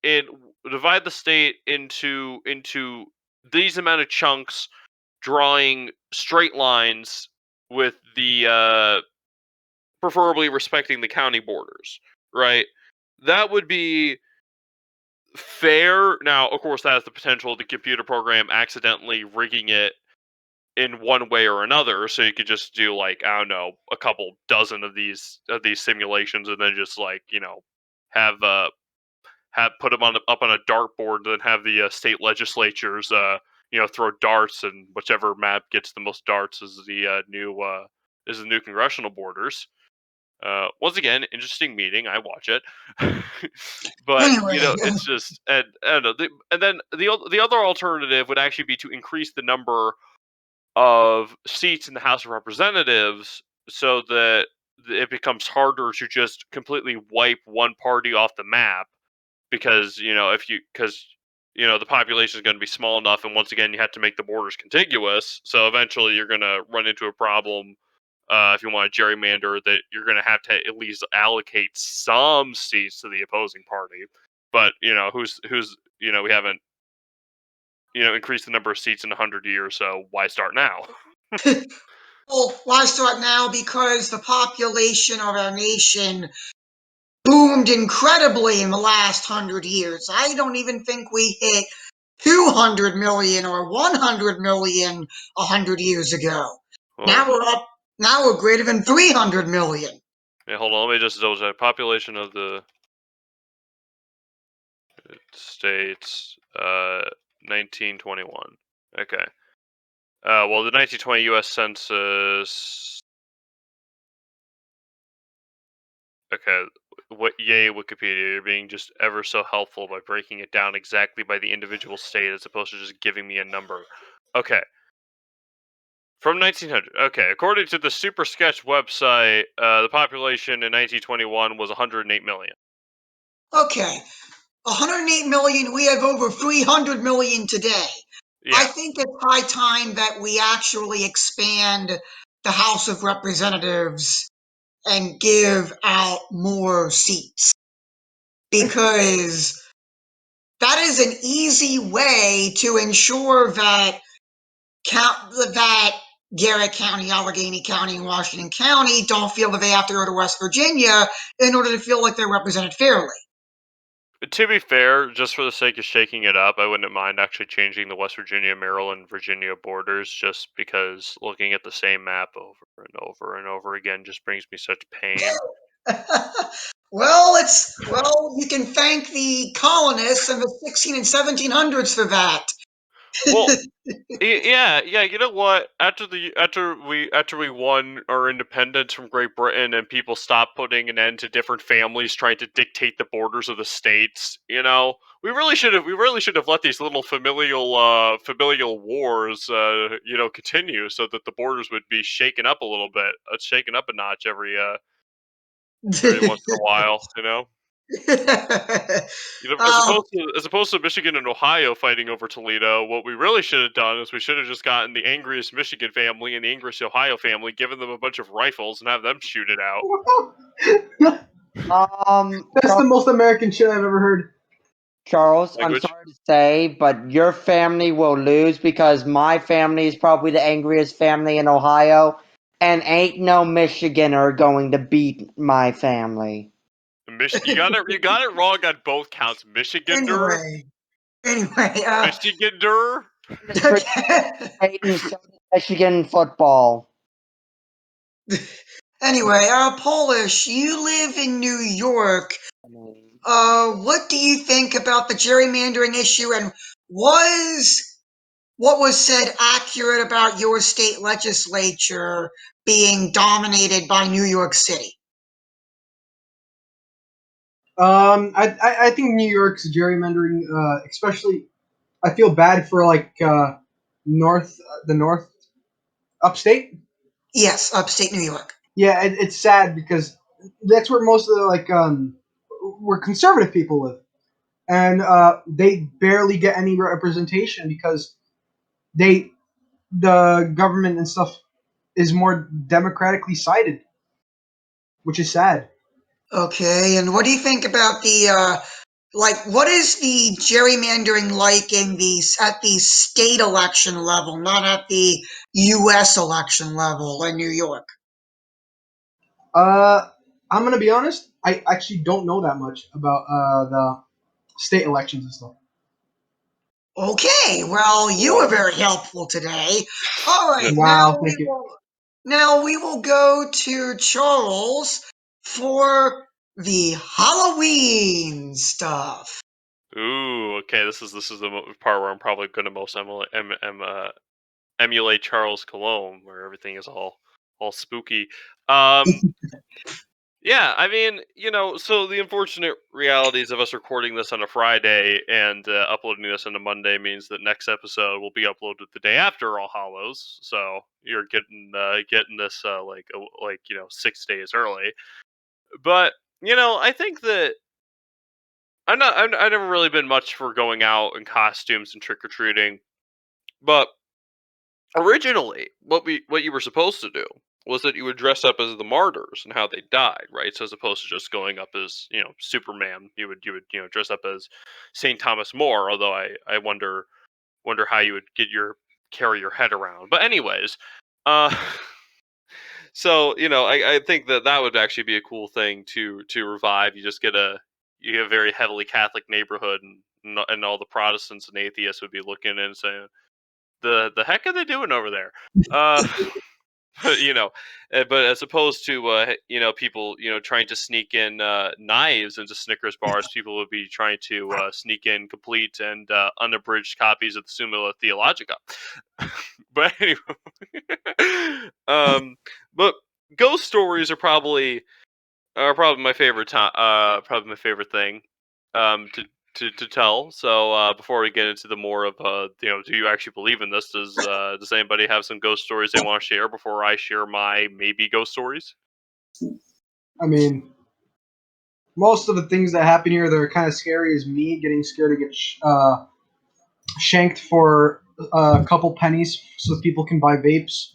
in divide the state into these amount of chunks, drawing straight lines with the preferably respecting the county borders, right? That would be fair. Now, of course, that has the potential of the computer program accidentally rigging it in one way or another. So you could just do like, I don't know, a couple dozen of these simulations, and then just like, have put them up on a dartboard, and then have the state legislatures throw darts, and whichever map gets the most darts is the new congressional borders. Once again, interesting meeting. I watch it, but Anyway, it's just, and I don't know. And then the other alternative would actually be to increase the number of seats in the House of Representatives, so that it becomes harder to just completely wipe one party off the map, because the population is going to be small enough, and once again you have to make the borders contiguous. So eventually you're going to run into a problem, if you want to gerrymander, that you're going to have to at least allocate some seats to the opposing party. But we haven't increased the number of seats in 100 years, so why start now? well, why start now? Because the population of our nation boomed incredibly in the last 100 years. I don't even think we hit 200 million or 100 million 100 years ago. Well, Now we're up. Now we're greater than 300 million. yeah, hold on. Let me just double check. Population of the States, 1921. Okay. Well, the 1920 U.S. Census. Okay. Yay, Wikipedia! You're being just ever so helpful by breaking it down exactly by the individual state, as opposed to just giving me a number. Okay. From 1900. Okay. According to the Super Sketch website, the population in 1921 was 108 million. Okay, 108 million. We have over 300 million today. Yeah. I think it's high time that we actually expand the House of Representatives and give out more seats, because that is an easy way to ensure that Garrett County, Allegheny County, and Washington County don't feel that they have to go to West Virginia in order to feel like they're represented fairly. To be fair, just for the sake of shaking it up, I wouldn't mind actually changing the West Virginia, Maryland, Virginia borders, just because looking at the same map over and over and over again just brings me such pain. well, you can thank the colonists in the 16 and 1700s for that. Well, yeah. You know what? After we won our independence from Great Britain, and people stopped putting an end to different families trying to dictate the borders of the states, we really should have let these little familial wars continue, so that the borders would be shaken up a little bit, shaken up a notch every once in a while, Uh, as opposed to Michigan and Ohio fighting over Toledo. What we really should have done is we should have just gotten the angriest Michigan family and the angriest Ohio family, given them a bunch of rifles, and have them shoot it out. That's the most American shit I've ever heard. Charles, I'm Language. sorry to say, but your family will lose, because my family is probably the angriest family in Ohio, and ain't no Michiganer going to beat my family. You got it wrong on both counts. Michigander. anyway, Michigander. Hating Michigan football. anyway, Polish, you live in New York. What do you think about the gerrymandering issue, and what was said accurate about your state legislature being dominated by New York City? I think New York's gerrymandering, especially, I feel bad for like the North upstate. Yes, upstate New York. Yeah, it's sad because that's where most of the where conservative people live, and they barely get any representation because the government and stuff is more democratically sided, which is sad. Okay, and what do you think about what is the gerrymandering like at the state election level, not at the U.S. election level in New York? I'm gonna be honest. I actually don't know that much about the state elections and stuff. Okay, well, you were very helpful today. All right, Wow, thank you. now we will go to Charles for the Halloween stuff. Ooh, okay. This is the part where I'm probably going to most emulate Charles Cologne, where everything is all spooky. Yeah, I mean, so the unfortunate realities of us recording this on a Friday and uploading this on a Monday means that next episode will be uploaded the day after All Hallows. So you're getting this 6 days early. But I think that I've never really been much for going out in costumes and trick or treating, but originally, what you were supposed to do was that you would dress up as the martyrs and how they died, right? So as opposed to just going up as Superman, you would dress up as Saint Thomas More. Although I wonder how you would carry your head around. But anyways, uh, so I think that would actually be a cool thing to revive. You get a very heavily Catholic neighborhood, and all the Protestants and atheists would be looking and saying, the heck are they doing over there? Uh, but as opposed to people trying to sneak in knives into Snickers bars, people would be trying to sneak in complete and unabridged copies of the Summa Theologica. But anyway, but ghost stories are probably my favorite probably my favorite thing to tell. So before we get into the more of do you actually believe in this? Does anybody have some ghost stories they want to share before I share my maybe ghost stories? I mean, most of the things that happen here that are kind of scary is me getting scared to get shanked for a couple pennies so people can buy vapes.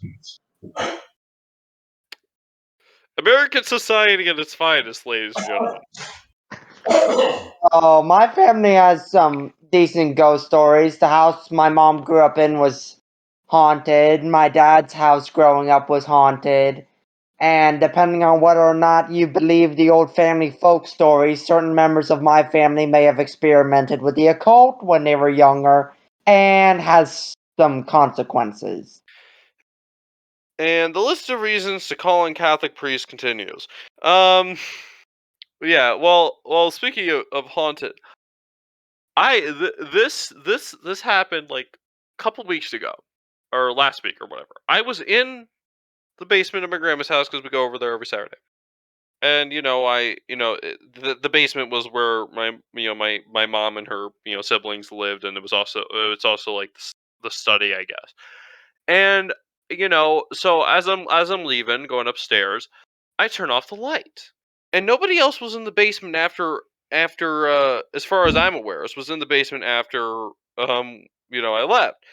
American society at its finest, ladies and gentlemen. Oh, my family has some decent ghost stories. The house my mom grew up in was haunted. My dad's house growing up was haunted. And depending on whether or not you believe the old family folk stories, certain members of my family may have experimented with the occult when they were younger and has some consequences. And the list of reasons to call in Catholic priests continues. Um, yeah. Well. Speaking of haunted, this happened like a couple weeks ago, or last week, or whatever. I was in the basement of my grandma's house because we go over there every Saturday. And the basement was where my mom and her siblings lived, and it's also like the study, I guess. And so as I'm leaving, going upstairs, I turn off the light, and nobody else was in the basement after as far as I'm aware, was in the basement after I left.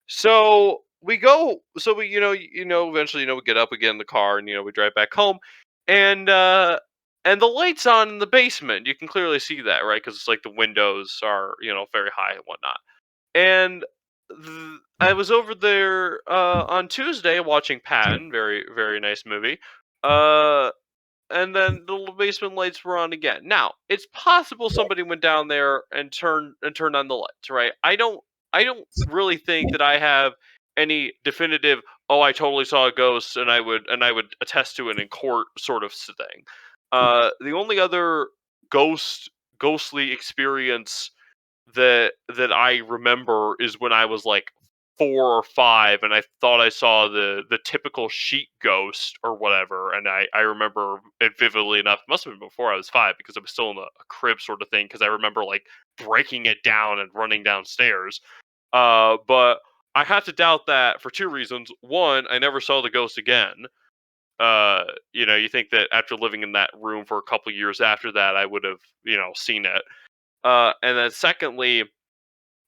So eventually, we get up, we get in the car, and we drive back home, and and the lights on in the basement. You can clearly see that, right? Because it's like the windows are very high and whatnot. And I was over there on Tuesday watching Patton, very very nice movie. Uh, and then the basement lights were on again. Now, it's possible somebody went down there and turned on the lights, right? I don't really think that I have any definitive, oh, I totally saw a ghost and I would attest to it in court sort of thing. The only other ghostly experience that I remember is when I was like 4 or 5, and I thought I saw the typical sheet ghost or whatever, and I remember it vividly enough. It must have been before I was 5 because I was still in a crib sort of thing. Because I remember like breaking it down and running downstairs. But I have to doubt that for two reasons. One, I never saw the ghost again. You think that after living in that room for a couple years after that, I would have seen it. And then secondly,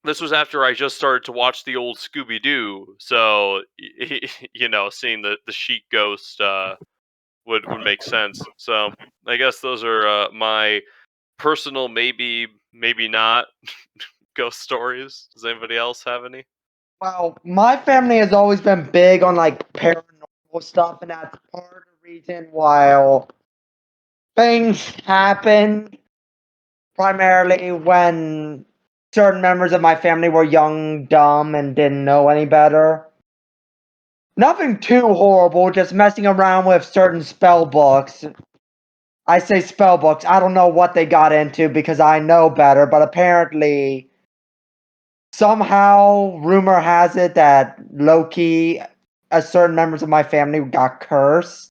this was after I just started to watch the old Scooby Doo, so seeing the sheet ghost would make sense. So I guess those are my personal, maybe not ghost stories. Does anybody else have any? Well, my family has always been big on like paranormal stuff, and that's part of the reason why things happen primarily when certain members of my family were young, dumb, and didn't know any better. Nothing too horrible, just messing around with certain spell books. I say spell books, I don't know what they got into because I know better, but apparently, somehow, rumor has it that low-key, certain members of my family got cursed.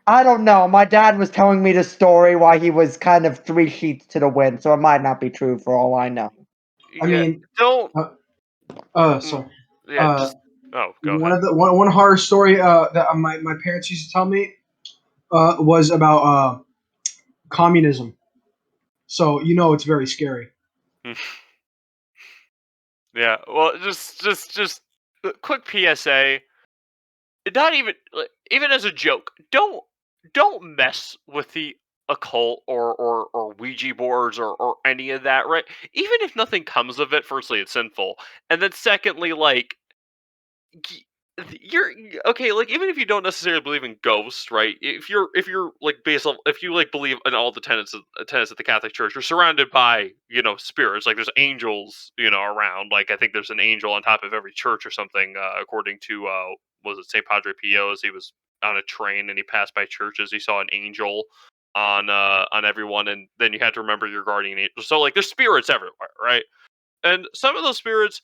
I don't know. My dad was telling me the story while he was kind of 3 sheets to the wind, so it might not be true for all I know. I Yeah, mean, don't. sorry. Yeah, just. Oh, go One ahead. of the one horror story that my parents used to tell me was about communism. So it's very scary. Yeah, well, just quick PSA. Not even even as a joke. Don't mess with the occult or Ouija boards or any of that, right? Even if nothing comes of it, firstly, it's sinful, and then secondly, like you're okay. Like even if you don't necessarily believe in ghosts, right? If you're like based on if you like believe in all the tenets of the Catholic Church, you're surrounded by spirits. Like there's angels around. Like I think there's an angel on top of every church or something. According to was it St. Padre Pio? As he was on a train and he passed by churches, he saw an angel on everyone, and then you had to remember your guardian angel. So like there's spirits everywhere, right? And some of those spirits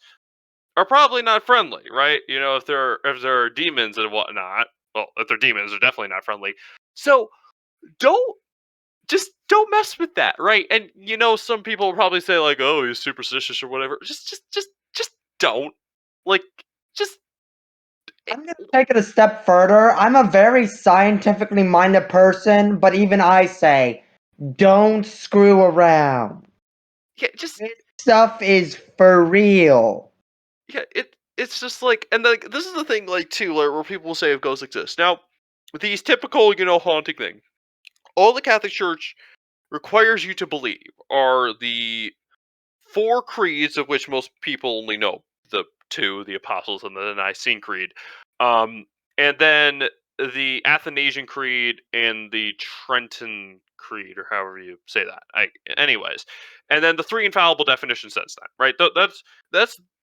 are probably not friendly, right? If they're demons and whatnot. Well, if they're demons, they're definitely not friendly. So don't don't mess with that, right? And some people will probably say like, "Oh, he's superstitious or whatever." Just don't. Like, just I'm going to take it a step further. I'm a very scientifically minded person, but even I say, don't screw around. yeah, just This stuff is for real. yeah. It's just like, and like this is the thing, like too, like where people will say if ghosts exist. Now, with these typical, haunting thing, all the Catholic Church requires you to believe are the four creeds, of which most people only know the two, the Apostles and the Nicene Creed, um, and then the Athanasian Creed and the Trenton Creed, or however you say that. Anyways, and then the three infallible definition says that, right?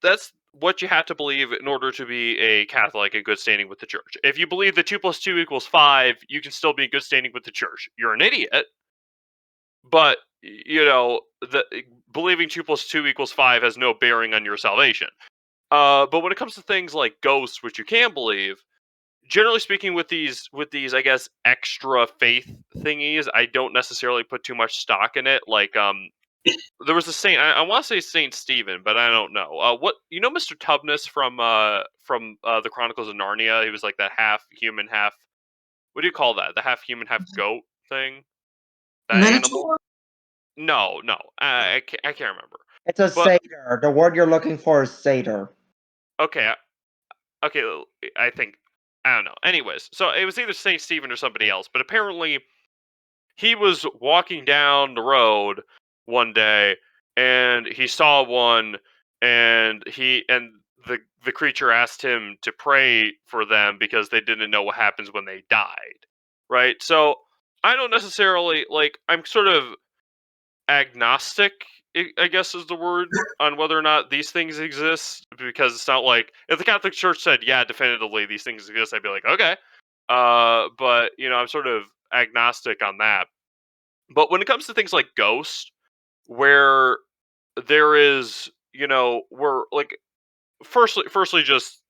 That's what you have to believe in order to be a Catholic in good standing with the Church. If you believe that 2 + 2 = 5, you can still be in good standing with the Church. You're an idiot, but the believing 2 + 2 = 5 has no bearing on your salvation. But when it comes to things like ghosts, which you can believe, generally speaking, with these, I guess, extra faith thingies, I don't necessarily put too much stock in it. Like, there was a saint. I want to say Saint Stephen, but I don't know. What Mr. Tubness from the Chronicles of Narnia? He was like that half human, half what do you call that? The half human, half goat thing. That animal. Minotaur? No, I can't remember. It's a But satyr. The word you're looking for is satyr. okay, okay, I think I don't know. Anyways, so it was either Saint Stephen or somebody else, but apparently he was walking down the road one day and he saw one, and the creature asked him to pray for them because they didn't know what happens when they died. Right? So I don't necessarily like I'm sort of agnostic, I guess is the word, on whether or not these things exist, because it's not like if the Catholic Church said, yeah, definitively these things exist, I'd be like, okay. But I'm sort of agnostic on that. But when it comes to things like ghosts, where there is, where like firstly just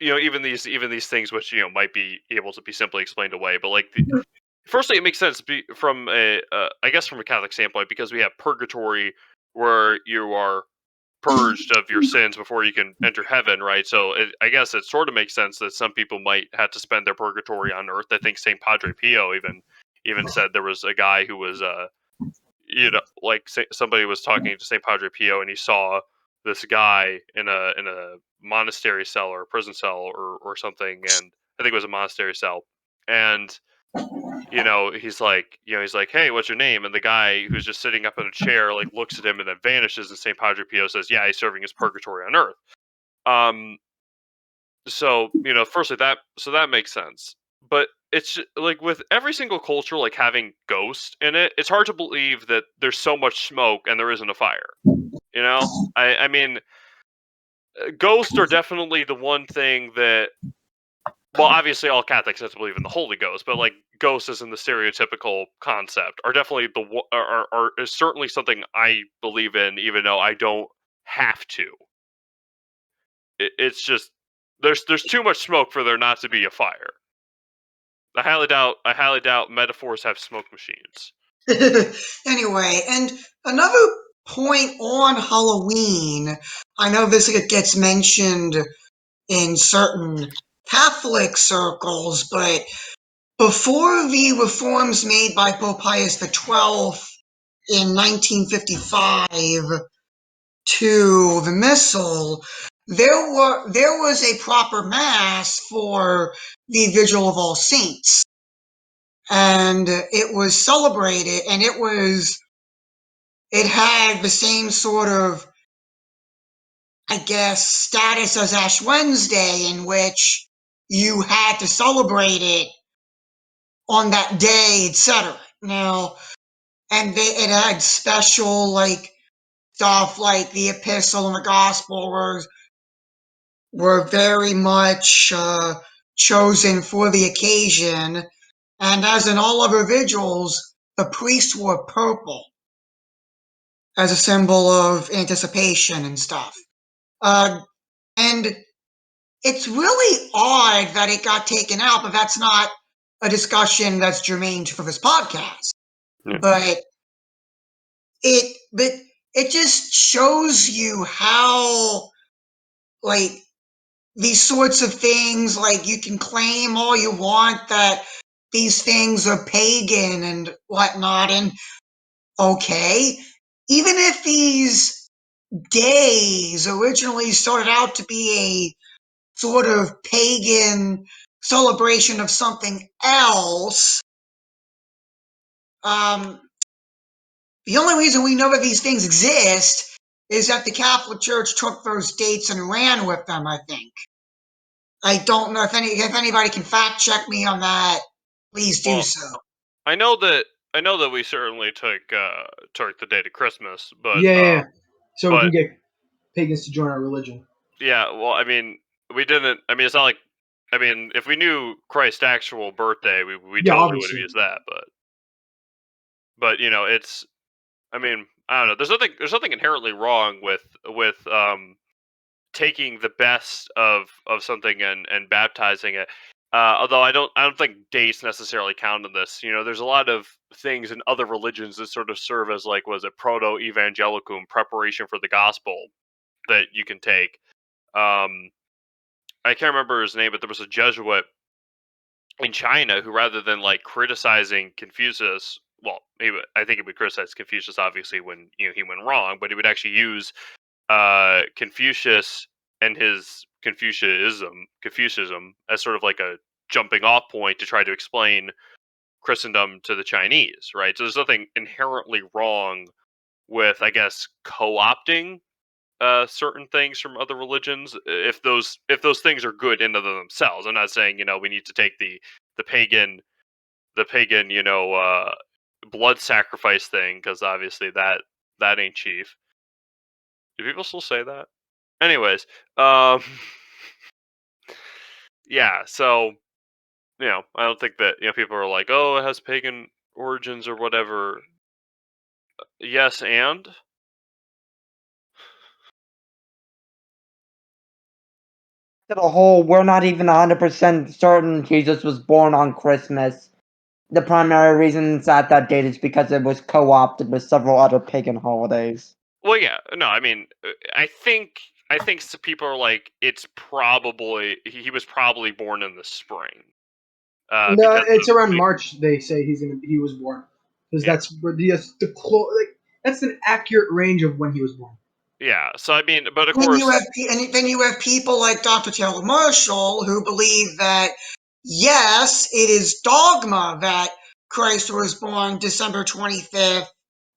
even these things which might be able to be simply explained away, but like firstly, it makes sense from I guess from a Catholic standpoint, because we have purgatory where you are purged of your sins before you can enter heaven, right? So I guess it sort of makes sense that some people might have to spend their purgatory on earth. I think Saint Padre Pio even said there was a guy who was like somebody was talking to Saint Padre Pio, and he saw this guy in a monastery cell or a prison cell or something, and I think it was a monastery cell, and he's like, hey, what's your name? And the guy who's just sitting up in a chair like looks at him and then vanishes. And St. Padre Pio says, yeah, he's serving his purgatory on earth. Um, so firstly that makes sense, but it's like with every single culture like having ghosts in it, it's hard to believe that there's so much smoke and there isn't a fire. You know, I mean, ghosts are definitely the one thing that. Well, obviously, all Catholics have to believe in the Holy Ghost, but like ghosts, as in the stereotypical concept, are definitely is certainly something I believe in, even though I don't have to. It's just there's too much smoke for there not to be a fire. I highly doubt metaphors have smoke machines. Anyway, and another point on Halloween, I know this gets mentioned in certain Catholic circles, but before the reforms made by Pope Pius XII in 1955 to the Missal, there was a proper mass for the Vigil of All Saints, and it was celebrated, and it had the same sort of, I guess, status as Ash Wednesday, in which you had to celebrate it on that day, etc. Now, and it had special like stuff like the epistle and the gospel were very much chosen for the occasion, and as in all other vigils, the priests wore purple as a symbol of anticipation and stuff. And it's really odd that it got taken out, but that's not a discussion that's germane for this podcast. Yeah. But it just shows you how, like, these sorts of things, like, you can claim all you want that these things are pagan and whatnot, and okay, even if these days originally started out to be a sort of pagan celebration of something else, the only reason we know that these things exist is that the Catholic Church took those dates and ran with them, I think. I don't know if anybody can fact check me on that. Please do Well, so. I know that we certainly took the date of Christmas, but Yeah. So we but can get pagans to join our religion. yeah, well, I mean, we didn't. I mean, it's not like. I mean, if we knew Christ's actual birthday, we Yeah, totally would have obviously. used that. But you know, it's. I mean, I don't know. There's nothing inherently wrong with taking the best of something and baptizing it. Although I don't think dates necessarily count in this. You know, there's a lot of things in other religions that sort of serve as like was it proto evangelicum preparation for the gospel that you can take. Um, I can't remember his name, but there was a Jesuit in China who, rather than like criticizing Confucius, well, I think he would criticize Confucius obviously when he went wrong, but he would actually use Confucius and his Confucianism as sort of like a jumping off point to try to explain Christendom to the Chinese, right? So there's nothing inherently wrong with, I guess, co-opting certain things from other religions if those things are good in and of themselves. I'm not saying we need to take the pagan blood sacrifice thing, because obviously that ain't chief. Do people still say that? Anyways, yeah. So I don't think that people are like, oh, it has pagan origins or whatever. Yes, and To the whole, we're not even 100% certain Jesus was born on Christmas. The primary reason it's at that date is because it was co-opted with several other pagan holidays. well, yeah, no, I mean, I think some people are like, it's probably he was probably born in the spring. No, Because it's of around March. They say he was born because Yeah. that's where that's an accurate range of when he was born. Yeah, so I mean, but of Then you course, have then you have people like Dr. Taylor Marshall who believe that yes, it is dogma that Christ was born December 25th,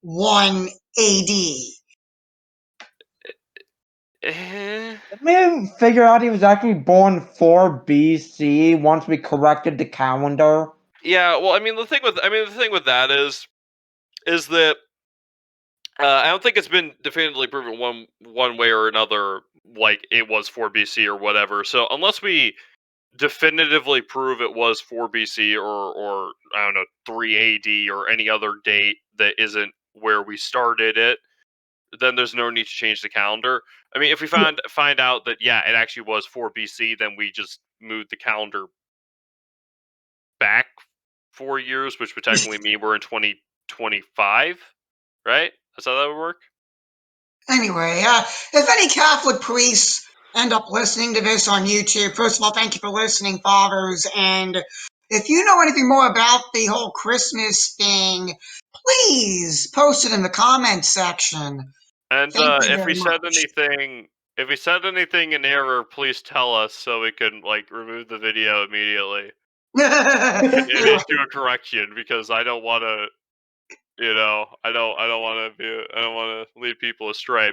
1 AD. Did we figure out he was actually born 4 BC once we corrected the calendar? Yeah, well, the thing with that is that I don't think it's been definitively proven one way or another, like it was 4 BC or whatever. So unless we definitively prove it was 4 BC or I don't know 3 AD or any other date that isn't where we started it, then there's no need to change the calendar. If we find out that it actually was 4 BC, then we just moved the calendar back 4 years, which would technically mean we're in 2025, right? That's how that would work. Anyway, if any Catholic priests end up listening to this on YouTube, first of all, thank you for listening, fathers. And if you know anything more about the whole Christmas thing, please post it in the comments section. And Thank you if we very said much. anything in error, please tell us so we can remove the video immediately and issue a correction, because I don't want to. I don't want to lead people astray.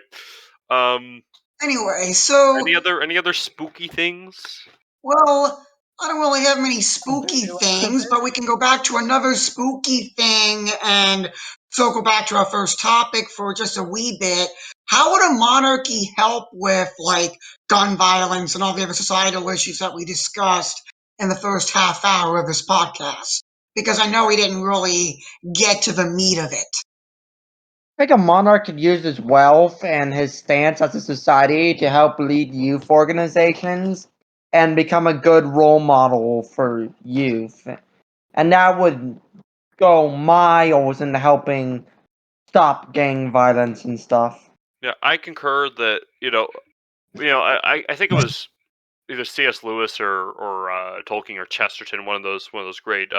Anyway, so Any other spooky things? well, I don't really have many spooky things, but we can go back to another spooky thing and circle back to our first topic for just a wee bit. How would a monarchy help with, gun violence and all the other societal issues that we discussed in the first half hour of this podcast? Because I know we didn't really get to the meat of it. I think a monarch could use his wealth and his stance as a society to help lead youth organizations and become a good role model for youth. And that would go miles into helping stop gang violence and stuff. Yeah, I concur that I think it was either C.S. Lewis or Tolkien or Chesterton, one of those great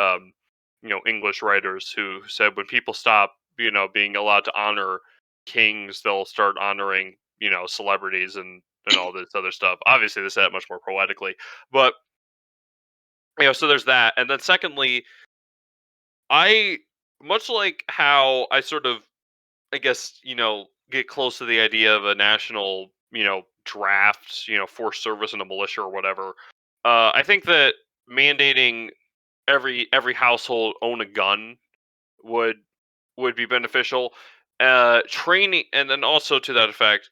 English writers, who said when people stop being allowed to honor kings, they'll start honoring celebrities and all this other stuff. Obviously, they said it much more poetically, but so there's that. And then secondly, I much like how I sort of, I guess, get close to the idea of a national, draft, force service and a militia or whatever. I think that mandating every household own a gun would be beneficial. Training, and then also to that effect,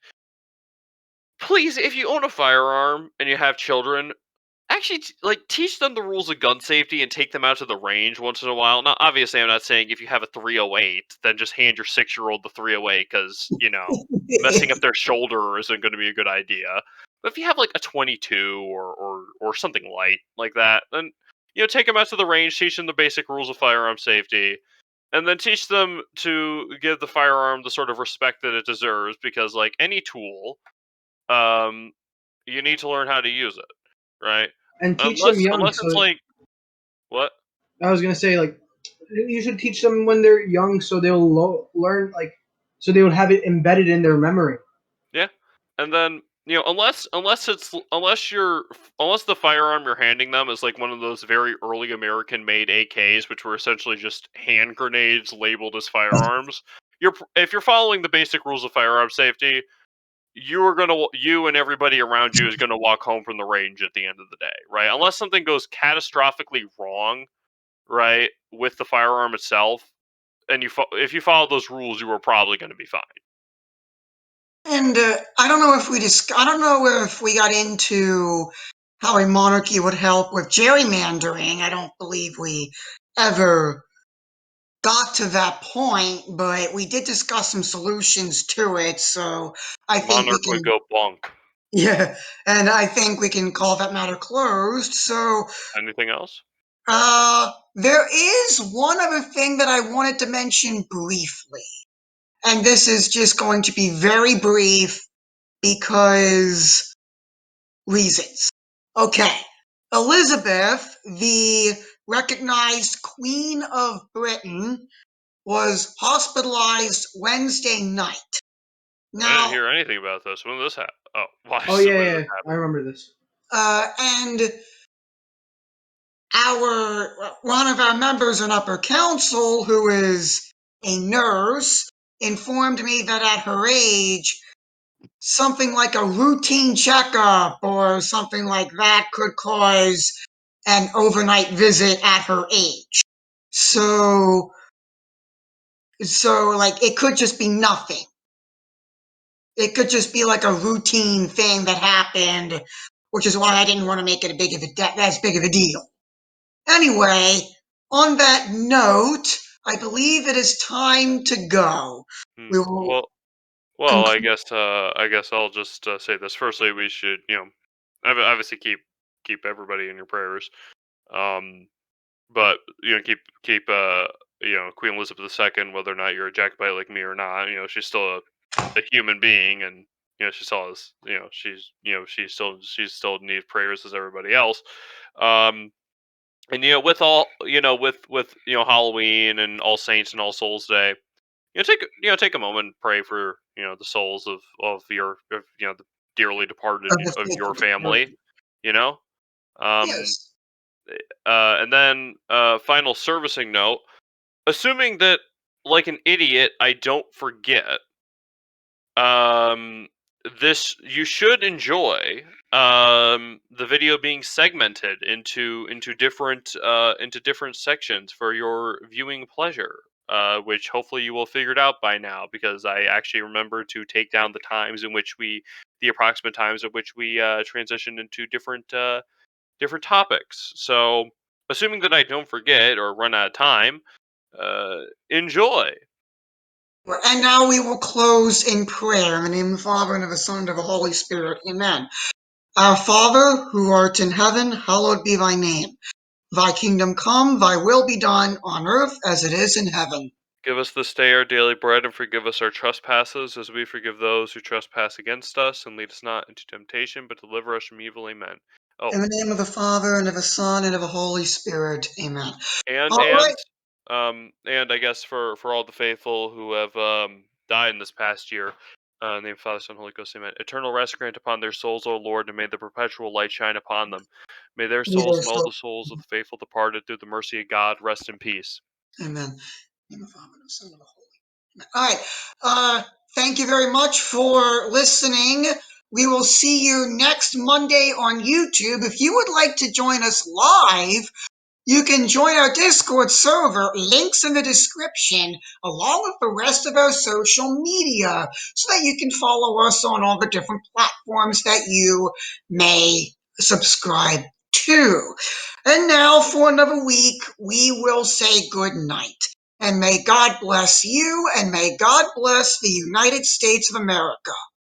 please, if you own a firearm and you have children, actually teach them the rules of gun safety and take them out to the range once in a while. Now, obviously, I'm not saying if you have a 308, then just hand your 6-year-old the 308, because messing up their shoulder isn't going to be a good idea. But if you have a 22 or something light like that, then take them out to the range, teach them the basic rules of firearm safety, and then teach them to give the firearm the sort of respect that it deserves, because like any tool, um, you need to learn how to use it, right? And teach them young. Unless it's So what? I was gonna say, you should teach them when they're young, so they'll learn, so they would have it embedded in their memory. Yeah, and then unless the firearm you're handing them is like one of those very early American-made AKs, which were essentially just hand grenades labeled as firearms. If you're following the basic rules of firearm safety, you and everybody around you is gonna walk home from the range at the end of the day, right? Unless something goes catastrophically wrong, right, with the firearm itself, and if you follow those rules, you are probably going to be fine. And I don't know if we got into how a monarchy would help with gerrymandering. I don't believe we ever got to that point, but we did discuss some solutions to it. So I think we Monarch would can, go bonk. yeah, and I think we can call that matter closed. So Anything else? there is one other thing that I wanted to mention briefly, and this is just going to be very brief because reasons. Okay. Elizabeth, the recognized Queen of Britain, was hospitalized Wednesday night. I didn't Now, hear anything about this. When did this happen? Oh, why? Oh When yeah, did yeah, this I happen? remember this. and one of our members in upper council, who is a nurse, informed me that at her age, something like a routine checkup or something like that could cause an overnight visit at her age. So like it could just be nothing. It could just be like a routine thing that happened, which is why I didn't want to make it as big of a deal. Anyway, on that note, I believe it is time to go. We will Well, conclude. I guess I'll just say this. Firstly, we should, obviously keep everybody in your prayers. Um, but keep Queen Elizabeth II, whether or not you're a Jacobite like me or not. She's still a human being, and she still has, she's still in need of prayers as everybody else. And with all with Halloween and All Saints and All Souls Day, take a moment and pray for the souls of the dearly departed Of the of your faithful family. departed. You know, um, Yes. and then final servicing note: assuming that like an idiot, I don't forget. Um, this you should enjoy the video being segmented into different sections for your viewing pleasure. Which hopefully you will have figured out by now, because I actually remember to take down the approximate times at which we transitioned into different topics. So, assuming that I don't forget or run out of time, enjoy. And now we will close in prayer in the name of the Father, and of the Son, and of the Holy Spirit. Amen. Our Father, who art in heaven, hallowed be thy name. Thy kingdom come, thy will be done on earth as it is in heaven. Give us this day our daily bread, and forgive us our trespasses, as we forgive those who trespass against us. And lead us not into temptation, but deliver us from evil. Amen. Oh, In the name of the Father, and of the Son, and of the Holy Spirit. Amen. and All right. and and I guess for all the faithful who have died in this past year, in the name of Father, Son, Holy Ghost, Amen. Eternal rest grant upon their souls, O Lord, and may the perpetual light shine upon them. May their souls Either and all so. the souls of the faithful departed, through the mercy of God, rest in peace. Amen. In the name of the Father, and of the Son, and of the Holy. Amen. All right. Thank you very much for listening. We will see you next Monday on YouTube. If you would like to join us live, you can join our Discord server, links in the description, along with the rest of our social media, so that you can follow us on all the different platforms that you may subscribe to. And now, for another week, we will say good night. And may God bless you, and may God bless the United States of America.